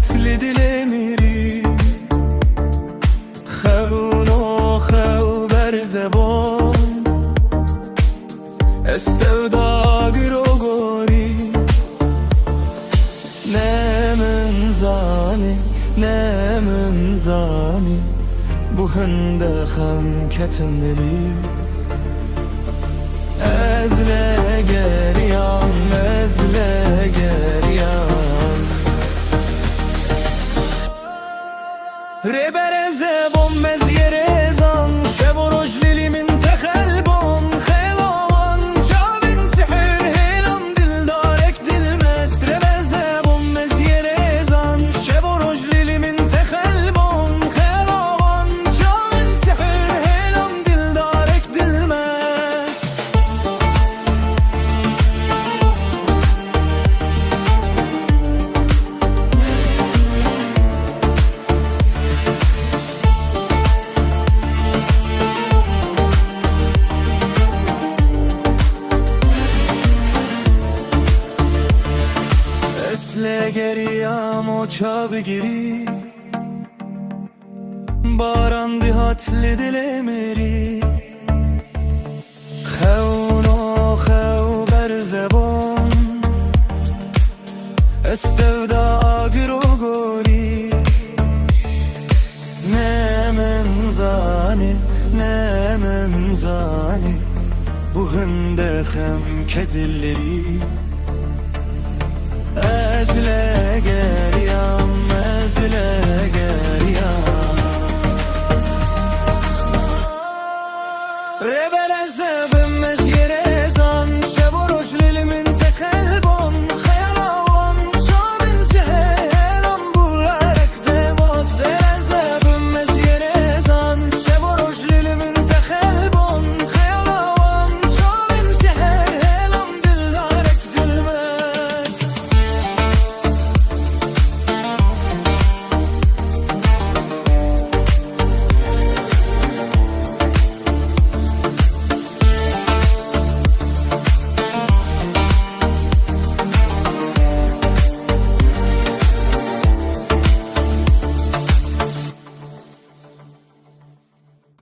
هاتلی دل میری خونو خو بر زبان استوداگی رو گوری نه من زانی bu hındı xam ketinli ezle geryan rebereze bommez yerezan şevoroj lilimin tehelbon xelavan cavin sihir helam dildarek dilmest rebeze bommez yerezan şevoroj lilimin tehelbon xelavan cavin sihir helam dildarek dilmest گریم و چا بگیری باران دیهاتلی دل میری خونو خو بر زبان استودا آگرو گوری نه من zani bu hındı hem kedilleri